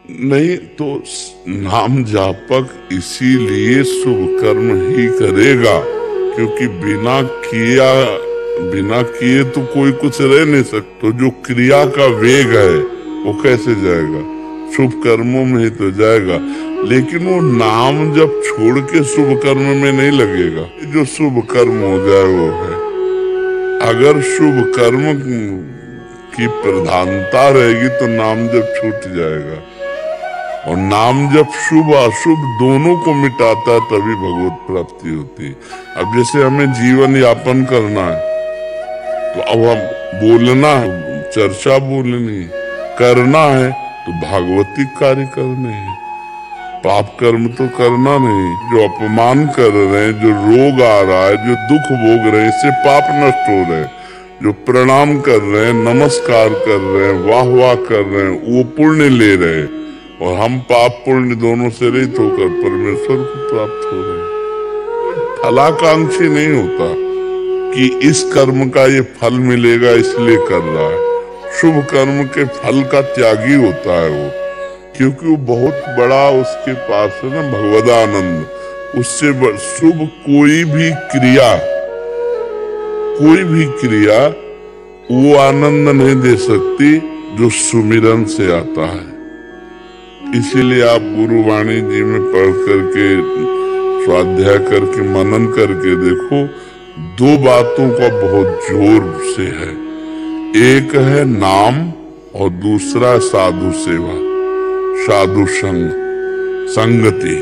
नहीं तो नाम जापक इसीलिए शुभ कर्म ही करेगा, क्योंकि बिना किए तो कोई कुछ रह नहीं सकता। तो जो क्रिया का वेग है वो कैसे जाएगा? शुभ कर्मों में ही तो जाएगा। लेकिन वो नाम जब छोड़ के शुभ कर्म में नहीं लगेगा। जो शुभ कर्म हो जाए वो है। अगर शुभ कर्म की प्रधानता रहेगी तो नाम जब छूट जाएगा। और नाम जब शुभ अशुभ दोनों को मिटाता है तभी भगवत प्राप्ति होती है। अब जैसे हमें जीवन यापन करना है तो अब हम बोलना है, चर्चा बोलनी है, करना है तो भागवतिक कार्य करने हैं। पाप कर्म तो करना नहीं। जो अपमान कर रहे हैं, जो रोग आ रहा है, जो दुख भोग रहे हैं, इससे पाप नष्ट हो रहे हैं। जो प्रणाम कर रहे हैं, नमस्कार कर रहे हैं, वाह वाह कर रहे हैं, वो पुण्य ले रहे हैं। और हम पाप पुण्य दोनों से रहित होकर परमेश्वर को प्राप्त हो रहे हैं। फलाकांक्षी नहीं होता कि इस कर्म का ये फल मिलेगा इसलिए कर रहा है। शुभ कर्म के फल का त्यागी होता है वो, क्योंकि वो बहुत बड़ा उसके पास है ना भगवदानंद। उससे शुभ कोई भी क्रिया वो आनंद नहीं दे सकती जो सुमिरन से आता है। इसीलिए आप गुरुवाणी जी में पढ़ करके, स्वाध्याय करके, मनन करके देखो, दो बातों का बहुत जोर से है। एक है नाम और दूसरा साधु सेवा, साधु संगति,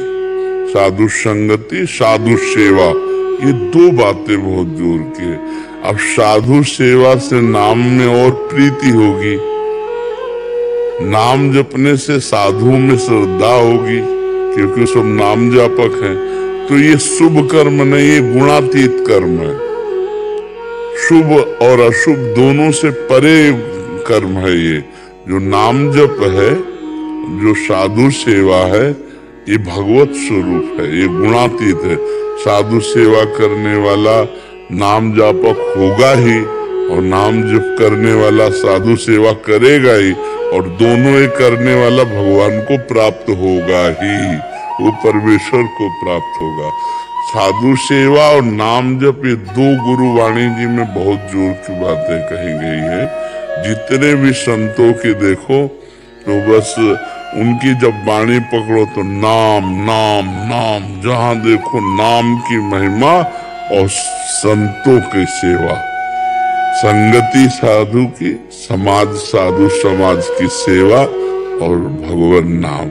साधु संगति, साधु सेवा। ये दो बातें बहुत जोर की है। अब साधु सेवा से नाम में और प्रीति होगी, नाम जपने से साधुओं में श्रद्धा होगी, क्योंकि सब नाम जापक हैं। तो ये शुभ कर्म नहीं, ये गुणातीत कर्म है। शुभ और अशुभ दोनों से परे कर्म है ये। जो नाम जप है, जो साधु सेवा है, ये भगवत स्वरूप है, ये गुणातीत है। साधु सेवा करने वाला नाम जापक होगा ही, और नाम जप करने वाला साधु सेवा करेगा ही, और दोनों ही करने वाला भगवान को प्राप्त होगा ही, वो परमेश्वर को प्राप्त होगा। साधु सेवा और नाम जप, ये दो गुरुवाणी जी में बहुत जोर की बातें कही गई है। जितने भी संतों की देखो तो बस उनकी जब वाणी पकड़ो तो नाम नाम नाम, जहां देखो नाम की महिमा और संतों की सेवा, संगति साधु की, समाज साधु समाज की सेवा, और भगवान नाम।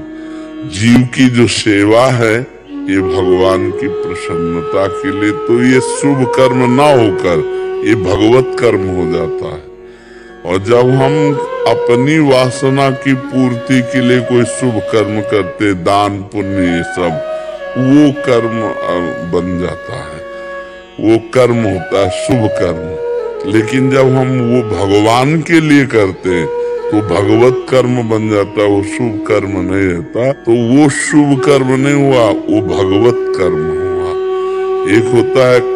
जीव की जो सेवा है ये भगवान की प्रसन्नता के लिए, तो ये शुभ कर्म ना होकर ये भगवत कर्म हो जाता है। और जब हम अपनी वासना की पूर्ति के लिए कोई शुभ कर्म करते, दान पुण्य ये सब, वो कर्म बन जाता है, वो कर्म होता है शुभ कर्म। लेकिन जब हम वो भगवान के लिए करते हैं तो भगवत कर्म बन जाता, वो शुभ कर्म नहीं रहता। तो वो शुभ कर्म नहीं हुआ, वो भगवत कर्म हुआ। एक होता है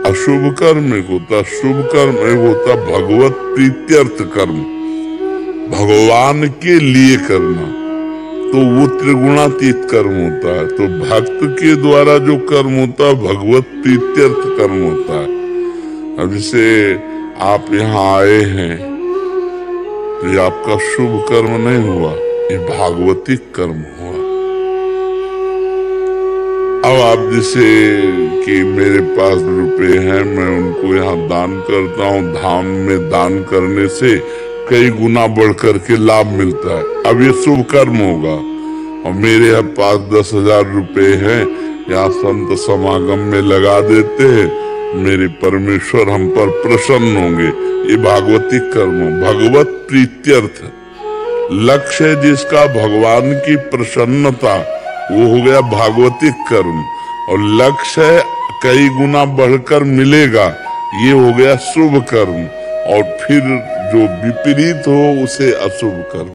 अशुभ कर्म, एक होता शुभ कर्म, एक होता भगवत प्रीत्यर्थ कर्म, भगवान के लिए करना, तो वो त्रिगुणातीत कर्म होता है। तो भक्त के द्वारा जो कर्म होता है भगवत प्रीत्यर्थ कर्म होता है। अब जैसे आप यहाँ आए हैं तो ये आपका शुभ कर्म नहीं हुआ, ये भागवतिक कर्म हुआ। अब आप जैसे कि मेरे पास रुपए हैं, मैं उनको यहाँ दान करता हूँ, धाम में दान करने से कई गुना बढ़ करके लाभ मिलता है। अब ये शुभ कर्म होगा। और मेरे पास 10,000 रुपए हैं, यहाँ संत समागम में लगा देते हैं, मेरे परमेश्वर हम पर प्रसन्न होंगे, ये भागवतिक कर्म। भगवत प्रीत्यर्थ लक्ष्य है जिसका भगवान की प्रसन्नता, वो हो गया भागवतिक कर्म। और लक्ष्य है कई गुना बढ़कर मिलेगा, ये हो गया शुभ कर्म। और फिर जो विपरीत हो उसे अशुभ कर्म।